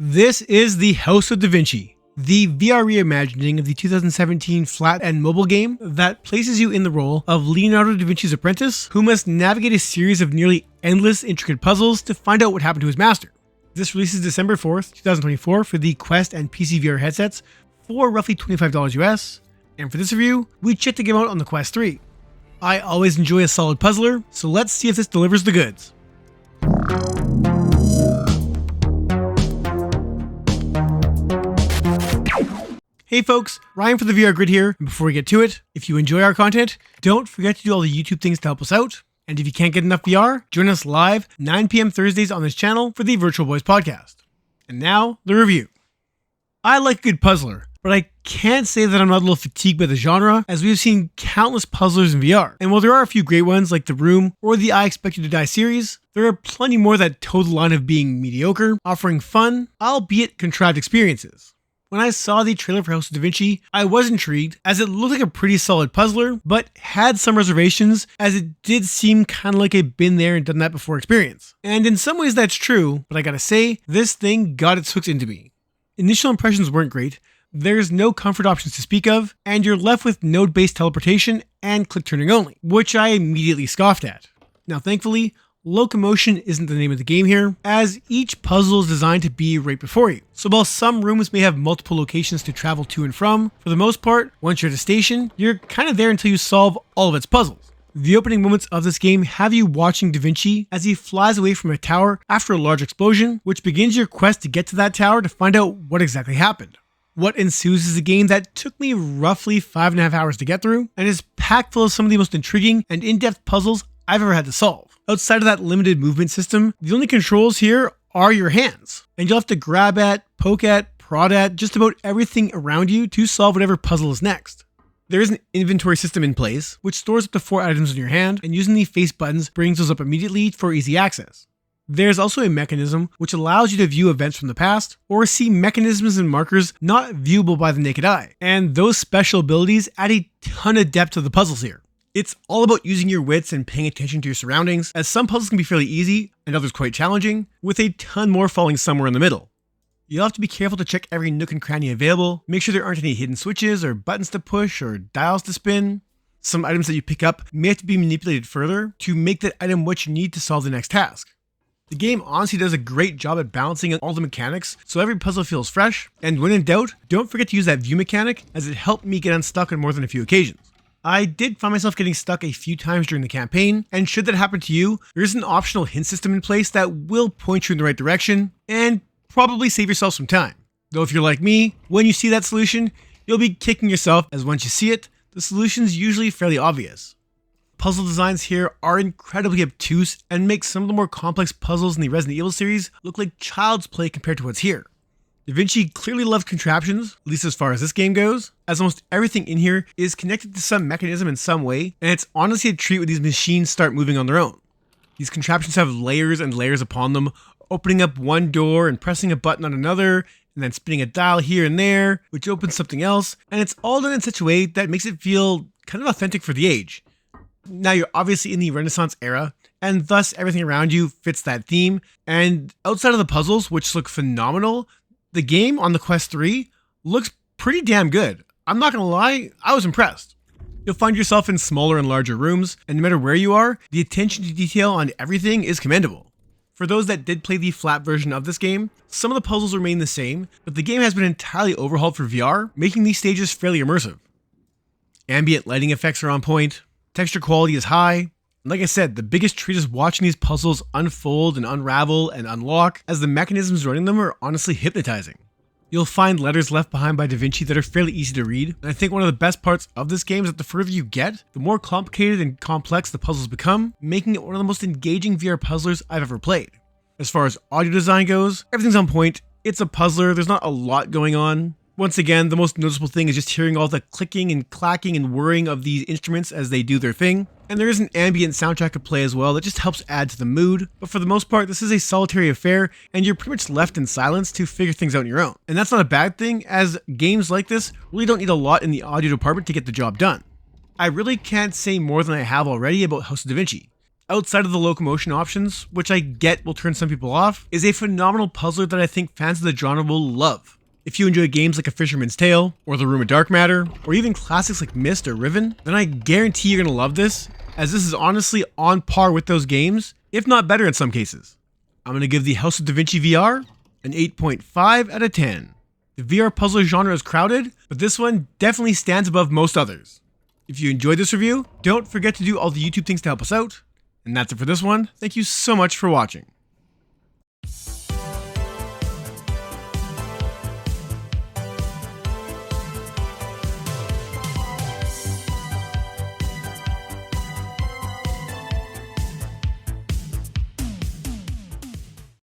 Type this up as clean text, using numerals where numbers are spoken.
This is the House of Davinci, the VR reimagining of the 2017 flat and mobile game that places you in the role of Leonardo da Vinci's apprentice, who must navigate a series of nearly endless intricate puzzles to find out what happened to his master. This releases December 4th, 2024 for the Quest and PC VR headsets for roughly $25 US, and for this review, we checked the game out on the Quest 3. I always enjoy a solid puzzler, so let's see if this delivers the goods. Hey folks, Ryan for the VR Grid here, and before we get to it, if you enjoy our content, don't forget to do all the YouTube things to help us out, and if you can't get enough VR, join us live 9 PM Thursdays on this channel for the Virtual Boys podcast. And now, the review. I like a good puzzler, but I can't say that I'm not a little fatigued by the genre, as we've seen countless puzzlers in VR, and while there are a few great ones like The Room or the I Expect You to Die series, there are plenty more that toe the line of being mediocre, offering fun, albeit contrived experiences. When I saw the trailer for House of Davinci, I was intrigued as it looked like a pretty solid puzzler, but had some reservations as it did seem kind of like a been there and done that before experience. And in some ways that's true, but I gotta say, this thing got its hooks into me. Initial impressions weren't great, there's no comfort options to speak of, and you're left with node-based teleportation and click turning only, which I immediately scoffed at. Now thankfully, locomotion isn't the name of the game here, as each puzzle is designed to be right before you. So while some rooms may have multiple locations to travel to and from, for the most part, once you're at a station, you're kind of there until you solve all of its puzzles. The opening moments of this game have you watching Davinci as he flies away from a tower after a large explosion, which begins your quest to get to that tower to find out what exactly happened. What ensues is a game that took me roughly 5.5 hours to get through, and is packed full of some of the most intriguing and in-depth puzzles I've ever had to solve. Outside of that limited movement system, the only controls here are your hands, and you'll have to grab at, poke at, prod at just about everything around you to solve whatever puzzle is next. There is an inventory system in place, which stores up to 4 items in your hand, and using the face buttons brings those up immediately for easy access. There's also a mechanism which allows you to view events from the past, or see mechanisms and markers not viewable by the naked eye, and those special abilities add a ton of depth to the puzzles here. It's all about using your wits and paying attention to your surroundings, as some puzzles can be fairly easy and others quite challenging, with a ton more falling somewhere in the middle. You'll have to be careful to check every nook and cranny available, make sure there aren't any hidden switches or buttons to push or dials to spin. Some items that you pick up may have to be manipulated further to make that item what you need to solve the next task. The game honestly does a great job at balancing all the mechanics, so every puzzle feels fresh, and when in doubt, don't forget to use that view mechanic, as it helped me get unstuck on more than a few occasions. I did find myself getting stuck a few times during the campaign, and should that happen to you, there's an optional hint system in place that will point you in the right direction, and probably save yourself some time. Though if you're like me, when you see that solution, you'll be kicking yourself, as once you see it, the solution's usually fairly obvious. Puzzle designs here are incredibly obtuse and make some of the more complex puzzles in the Resident Evil series look like child's play compared to what's here. Davinci clearly loves contraptions, at least as far as this game goes, as almost everything in here is connected to some mechanism in some way, and it's honestly a treat when these machines start moving on their own. These contraptions have layers and layers upon them, opening up one door and pressing a button on another, and then spinning a dial here and there, which opens something else, and it's all done in such a way that makes it feel kind of authentic for the age. Now you're obviously in the Renaissance era, and thus everything around you fits that theme, and outside of the puzzles, which look phenomenal, the game on the Quest 3 looks pretty damn good. I'm not gonna lie, I was impressed. You'll find yourself in smaller and larger rooms, and no matter where you are, the attention to detail on everything is commendable. For those that did play the flat version of this game, some of the puzzles remain the same, but the game has been entirely overhauled for VR, making these stages fairly immersive. Ambient lighting effects are on point, texture quality is high. Like I said, the biggest treat is watching these puzzles unfold and unravel and unlock, as the mechanisms running them are honestly hypnotizing. You'll find letters left behind by Davinci that are fairly easy to read, and I think one of the best parts of this game is that the further you get, the more complicated and complex the puzzles become, making it one of the most engaging VR puzzlers I've ever played. As far as audio design goes, everything's on point. It's a puzzler, there's not a lot going on. Once again, the most noticeable thing is just hearing all the clicking and clacking and whirring of these instruments as they do their thing. And there is an ambient soundtrack to play as well that just helps add to the mood. But for the most part, this is a solitary affair, and you're pretty much left in silence to figure things out on your own. And that's not a bad thing, as games like this really don't need a lot in the audio department to get the job done. I really can't say more than I have already about House of Davinci. outside of the locomotion options, which I get will turn some people off, is a phenomenal puzzler that I think fans of the genre will love. If you enjoy games like A Fisherman's Tale, or The Room of Dark Matter, or even classics like Myst or Riven, then I guarantee you're gonna love this, as this is honestly on par with those games, if not better in some cases. I'm gonna give the House of Davinci VR an 8.5 out of 10. The VR puzzler genre is crowded, but this one definitely stands above most others. If you enjoyed this review, don't forget to do all the YouTube things to help us out. And that's it for this one. Thank you so much for watching.